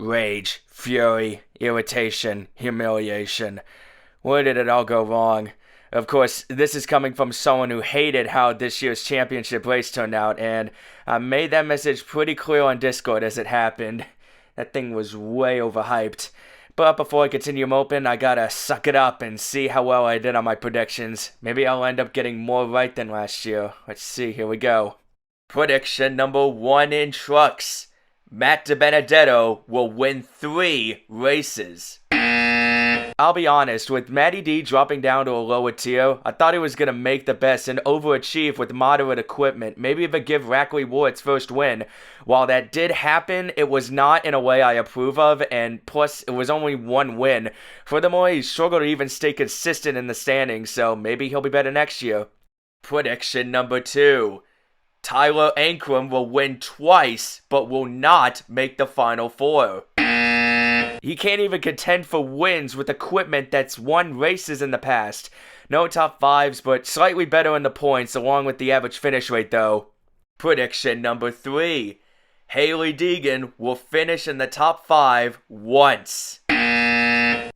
Rage, fury, irritation, humiliation. Where did it all go wrong? Of course, this is coming from someone who hated how this year's championship race turned out, and I made that message pretty clear on Discord as it happened. That thing was way overhyped. But before I continue moping, I gotta suck it up and see how well I did on my predictions. Maybe I'll end up getting more right than last year. Let's see, here we go. Prediction number 1 in trucks. Matt DiBenedetto will win 3 races. I'll be honest, with Matty D dropping down to a lower tier, I thought he was going to make the best and overachieve with moderate equipment, maybe even give Rackley War its first win. While that did happen, it was not in a way I approve of, and plus, it was only 1 win. Furthermore, he struggled to even stay consistent in the standings, so maybe he'll be better next year. Prediction number 2. Tyler Ankrum will win twice, but will not make the Final Four. He can't even contend for wins with equipment that's won races in the past. No top 5s, but slightly better in the points along with the average finish rate though. Prediction number 3. Hailie Deegan will finish in the top 5 once.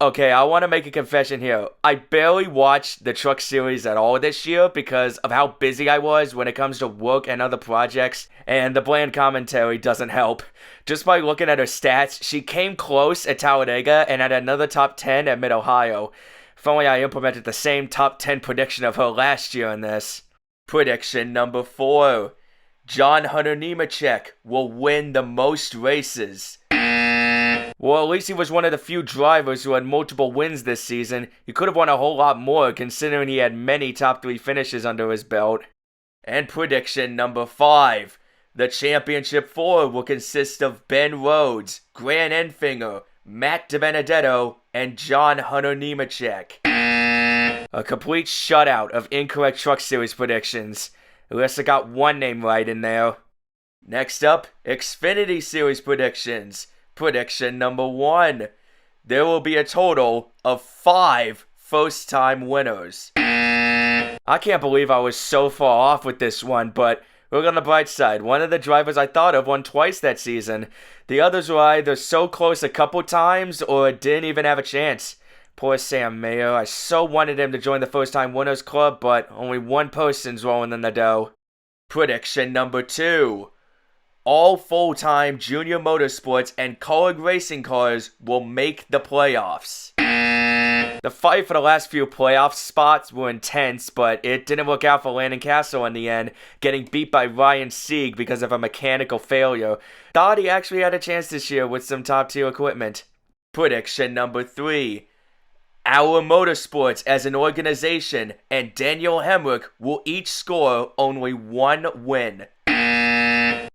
Okay, I want to make a confession here. I barely watched the Truck Series at all this year because of how busy I was when it comes to work and other projects, and the bland commentary doesn't help. Just by looking at her stats, she came close at Talladega and had another top 10 at Mid-Ohio. If only I implemented the same top 10 prediction of her last year in this. Prediction number 4. John Hunter Nemechek will win the most races. Well, at least he was one of the few drivers who had multiple wins this season. He could have won a whole lot more considering he had many top 3 finishes under his belt. And prediction number 5. The Championship 4 will consist of Ben Rhodes, Grant Enfinger, Matt DiBenedetto, and John Hunter Nemechek. A complete shutout of incorrect Truck Series predictions. At least I got one name right in there. Next up, Xfinity Series predictions. Prediction number 1. There will be a total of 5 first-time winners. I can't believe I was so far off with this one, but look on the bright side. One of the drivers I thought of won twice that season. The others were either so close a couple times or didn't even have a chance. Poor Sam Mayer. I so wanted him to join the first-time winners club, but only one person's rolling in the dough. Prediction number 2. All full-time junior motorsports and colored racing cars will make the playoffs. The fight for the last few playoff spots were intense, but it didn't work out for Landon Castle in the end, getting beat by Ryan Sieg because of a mechanical failure. Thought he actually had a chance this year with some top-tier equipment. Prediction number 3. Our Motorsports as an organization and Daniel Hemrick will each score only 1 win.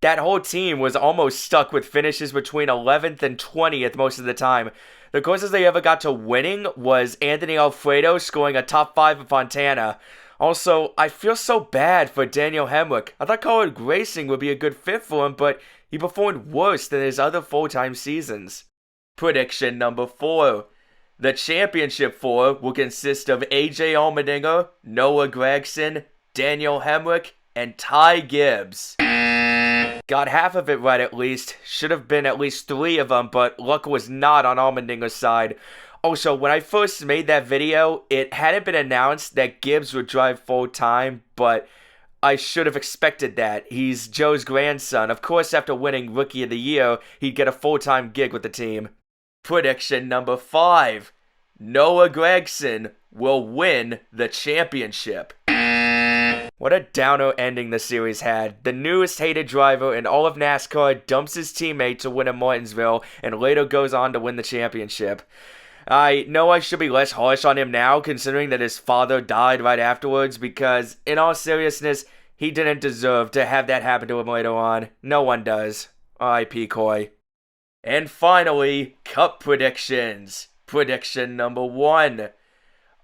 That whole team was almost stuck with finishes between 11th and 20th most of the time. The closest they ever got to winning was Anthony Alfredo scoring a top 5 at Fontana. Also, I feel so bad for Daniel Hemrick. I thought colored racing would be a good fit for him, but he performed worse than his other full-time seasons. Prediction number 4. The Championship 4 will consist of AJ Allmendinger, Noah Gragson, Daniel Hemrick, and Ty Gibbs. Got half of it right at least. Should have been at least 3 of them, but luck was not on Allmendinger's side. Also, when I first made that video, it hadn't been announced that Gibbs would drive full-time, but I should have expected that. He's Joe's grandson. Of course, after winning Rookie of the Year, he'd get a full-time gig with the team. Prediction number 5. Noah Gragson will win the championship. What a downer ending the series had. The newest hated driver in all of NASCAR dumps his teammate to win at Martinsville and later goes on to win the championship. I know I should be less harsh on him now considering that his father died right afterwards because, in all seriousness, he didn't deserve to have that happen to him later on. No one does. R.I.P. Coy. And finally, Cup predictions. Prediction number 1.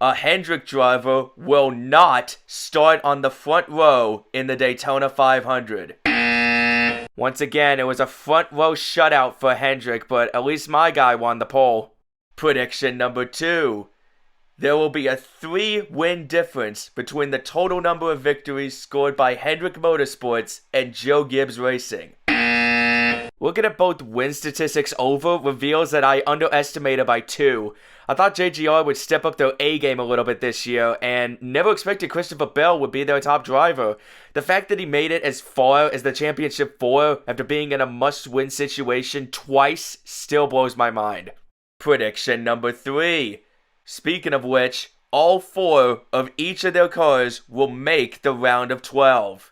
A Hendrick driver will not start on the front row in the Daytona 500. Once again, it was a front row shutout for Hendrick, but at least my guy won the pole. Prediction number 2. There will be a 3-win difference between the total number of victories scored by Hendrick Motorsports and Joe Gibbs Racing. Looking at both win statistics over reveals that I underestimated by 2. I thought JGR would step up their A game a little bit this year, and never expected Christopher Bell would be their top driver. The fact that he made it as far as the Championship 4 after being in a must-win situation twice still blows my mind. Prediction number 3. Speaking of which, all 4 of each of their cars will make the round of 12.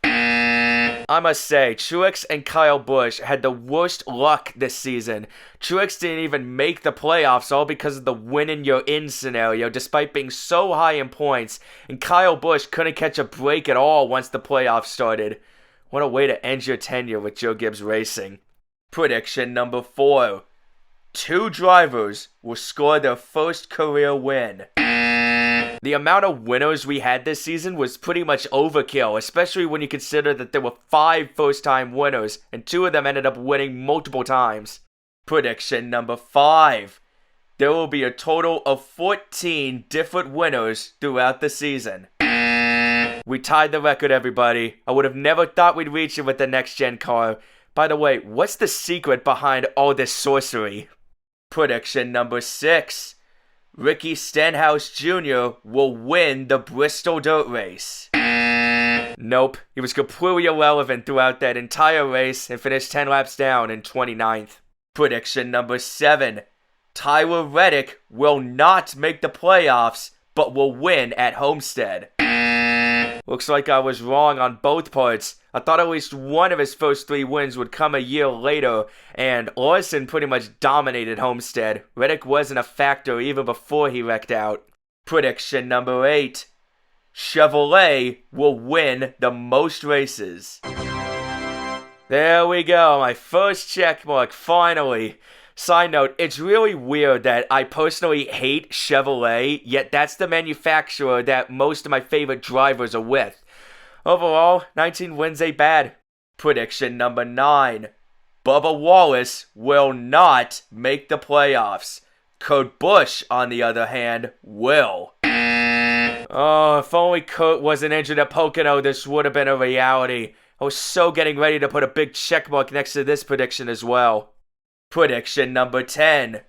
I must say, Truex and Kyle Busch had the worst luck this season. Truex didn't even make the playoffs, all because of the win you're in scenario, despite being so high in points, and Kyle Busch couldn't catch a break at all once the playoffs started. What a way to end your tenure with Joe Gibbs Racing. Prediction number 4. 2 drivers will score their first career win. The amount of winners we had this season was pretty much overkill, especially when you consider that there were 5 first-time winners, and 2 of them ended up winning multiple times. Prediction number 5. There will be a total of 14 different winners throughout the season. We tied the record, everybody. I would have never thought we'd reach it with the next-gen car. By the way, what's the secret behind all this sorcery? Prediction number 6. Ricky Stenhouse Jr. will win the Bristol Dirt Race. Nope, he was completely irrelevant throughout that entire race and finished 10 laps down in 29th. Prediction number 7. Tyler Reddick will not make the playoffs, but will win at Homestead. Looks like I was wrong on both parts. I thought at least one of his first 3 wins would come a year later, and Larson pretty much dominated Homestead. Reddick wasn't a factor even before he wrecked out. Prediction number 8. Chevrolet will win the most races. There we go, my first check mark, finally. Side note, it's really weird that I personally hate Chevrolet, yet that's the manufacturer that most of my favorite drivers are with. Overall, 19 wins ain't bad. Prediction number 9. Bubba Wallace will not make the playoffs. Kurt Busch, on the other hand, will. Oh, if only Kurt wasn't injured at Pocono, this would have been a reality. I was so getting ready to put a big checkmark next to this prediction as well. Prediction number 10.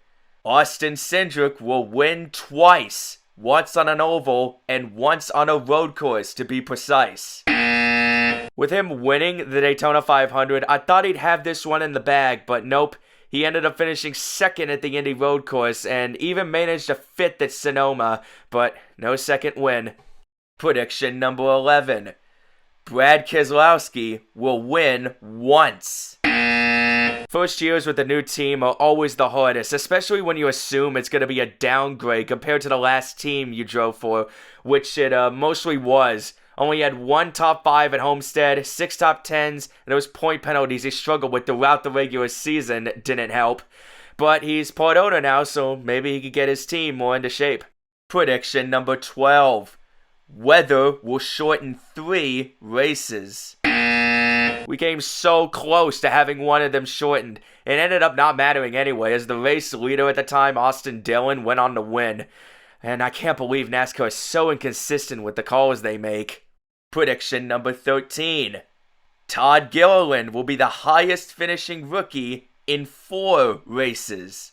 Austin Cindric will win twice. Once on an oval and once on a road course, to be precise. With him winning the Daytona 500, I thought he'd have this one in the bag, but nope. He ended up finishing second at the Indy road course and even managed a 5th at Sonoma, but no second win. Prediction number 11. Brad Keselowski will win once. First years with a new team are always the hardest, especially when you assume it's going to be a downgrade compared to the last team you drove for, which it mostly was. Only had 1 top 5 at Homestead, 6 top 10s, and those point penalties he struggled with throughout the regular season didn't help. But he's part owner now, so maybe he could get his team more into shape. Prediction number 12. Weather will shorten 3 races. We came so close to having one of them shortened. It ended up not mattering anyway, as the race leader at the time, Austin Dillon, went on to win. And I can't believe NASCAR is so inconsistent with the calls they make. Prediction number 13. Todd Gilliland will be the highest finishing rookie in 4 races.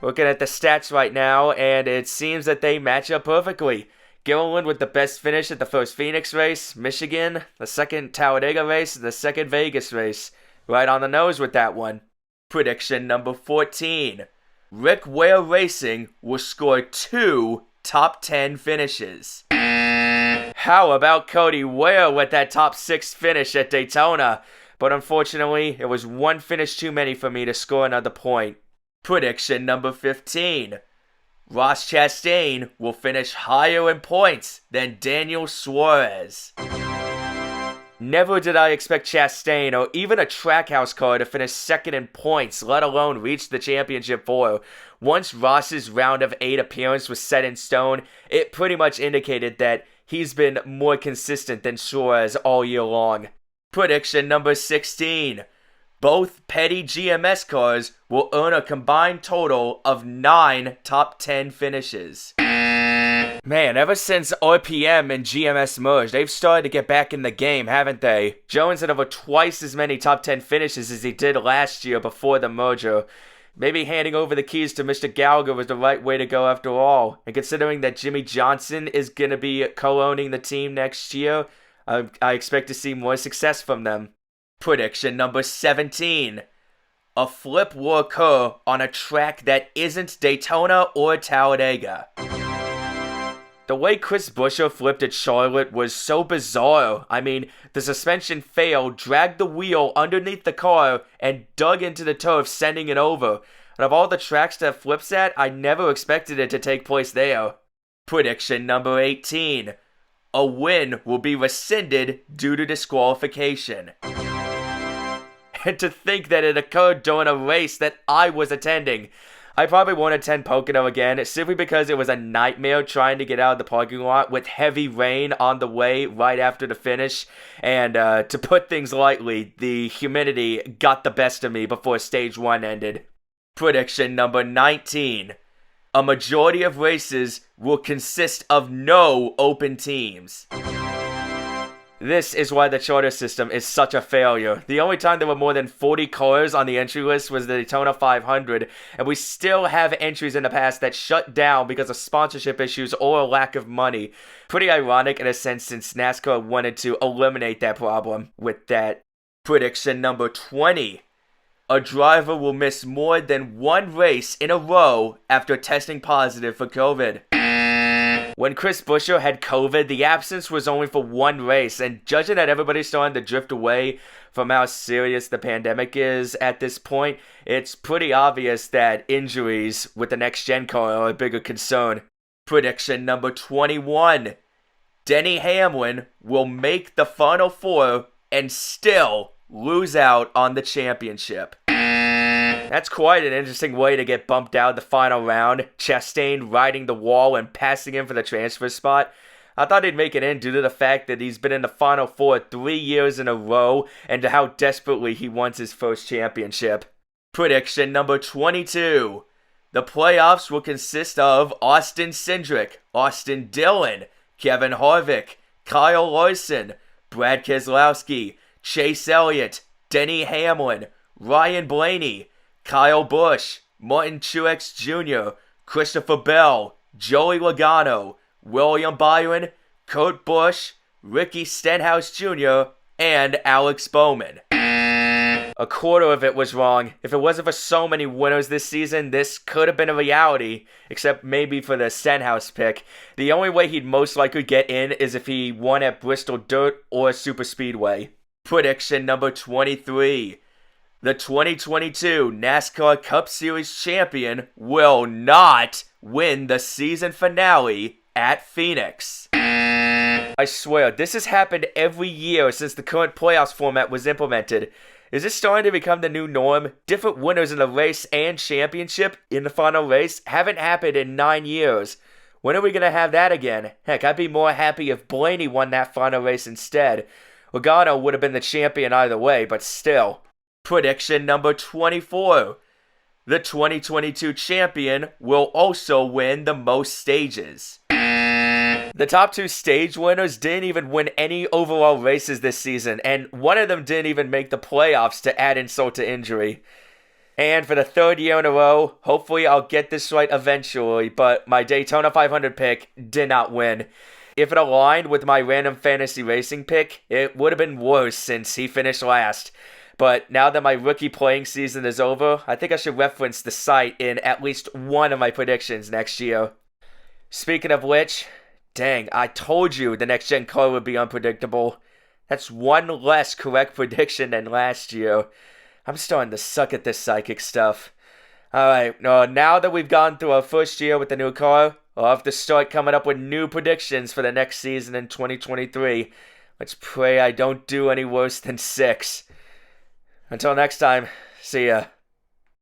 Looking at the stats right now, and it seems that they match up perfectly. Gilliland with the best finish at the first Phoenix race, Michigan, the second Talladega race, the second Vegas race. Right on the nose with that one. Prediction number 14. Rick Ware Racing will score 2 top 10 finishes. How about Cody Ware with that top 6 finish at Daytona? But unfortunately, it was 1 finish too many for me to score another point. Prediction number 15. Ross Chastain will finish higher in points than Daniel Suarez. Never did I expect Chastain or even a Trackhouse car to finish second in points, let alone reach the championship 4. Once Ross's round of 8 appearance was set in stone, it pretty much indicated that he's been more consistent than Suarez all year long. Prediction number 16. Both Petty GMS cars will earn a combined total of 9 top 10 finishes. Man, ever since RPM and GMS merged, they've started to get back in the game, haven't they? Jones had over twice as many top 10 finishes as he did last year before the merger. Maybe handing over the keys to Mr. Gallagher was the right way to go after all. And considering that Jimmy Johnson is going to be co-owning the team next year, I expect to see more success from them. Prediction number 17. A flip will occur on a track that isn't Daytona or Talladega. The way Chris Buescher flipped at Charlotte was so bizarre. I mean, the suspension failed, dragged the wheel underneath the car, and dug into the turf, sending it over. And of all the tracks that flips at, I never expected it to take place there. Prediction number 18. A win will be rescinded due to disqualification. And to think that it occurred during a race that I was attending. I probably won't attend Pocono again, simply because it was a nightmare trying to get out of the parking lot with heavy rain on the way right after the finish. And to put things lightly, the humidity got the best of me before stage 1 ended. Prediction number 19. A majority of races will consist of no open teams. This is why the charter system is such a failure. The only time there were more than 40 cars on the entry list was the Daytona 500, and we still have entries in the past that shut down because of sponsorship issues or a lack of money. Pretty ironic in a sense, since NASCAR wanted to eliminate that problem with that. Prediction number 20. A driver will miss more than one race in a row after testing positive for COVID. When Chris Buescher had COVID, the absence was only for one race, and judging that everybody's starting to drift away from how serious the pandemic is at this point, it's pretty obvious that injuries with the next-gen car are a bigger concern. Prediction number 21. Denny Hamlin will make the Final Four and still lose out on the championship. That's quite an interesting way to get bumped out the final round. Chastain riding the wall and passing him for the transfer spot. I thought he'd make it in due to the fact that he's been in the Final Four 3 years in a row and to how desperately he wants his first championship. Prediction number 22. The playoffs will consist of Austin Cindric, Austin Dillon, Kevin Harvick, Kyle Larson, Brad Keselowski, Chase Elliott, Denny Hamlin, Ryan Blaney, Kyle Busch, Martin Truex Jr., Christopher Bell, Joey Logano, William Byron, Kurt Busch, Ricky Stenhouse Jr., and Alex Bowman. A quarter of it was wrong. If it wasn't for so many winners this season, this could have been a reality, except maybe for the Stenhouse pick. The only way he'd most likely get in is if he won at Bristol Dirt or Superspeedway. Prediction number 23. The 2022 NASCAR Cup Series champion will not win the season finale at Phoenix. I swear, this has happened every year since the current playoffs format was implemented. Is this starting to become the new norm? Different winners in the race and championship in the final race haven't happened in 9 years. When are we going to have that again? Heck, I'd be more happy if Blaney won that final race instead. Logano would have been the champion either way, but still. Prediction number 24. The 2022 champion will also win the most stages. The top 2 stage winners didn't even win any overall races this season, and one of them didn't even make the playoffs to add insult to injury. And for the 3rd year in a row, hopefully I'll get this right eventually, but my Daytona 500 pick did not win. If it aligned with my random fantasy racing pick, it would have been worse since he finished last. But now that my rookie playing season is over, I think I should reference the site in at least one of my predictions next year. Speaking of which, dang, I told you the next-gen car would be unpredictable. That's one less correct prediction than last year. I'm starting to suck at this psychic stuff. Alright, now that we've gone through our first year with the new car, I'll have to start coming up with new predictions for the next season in 2023. Let's pray I don't do any worse than 6. Until next time, see ya.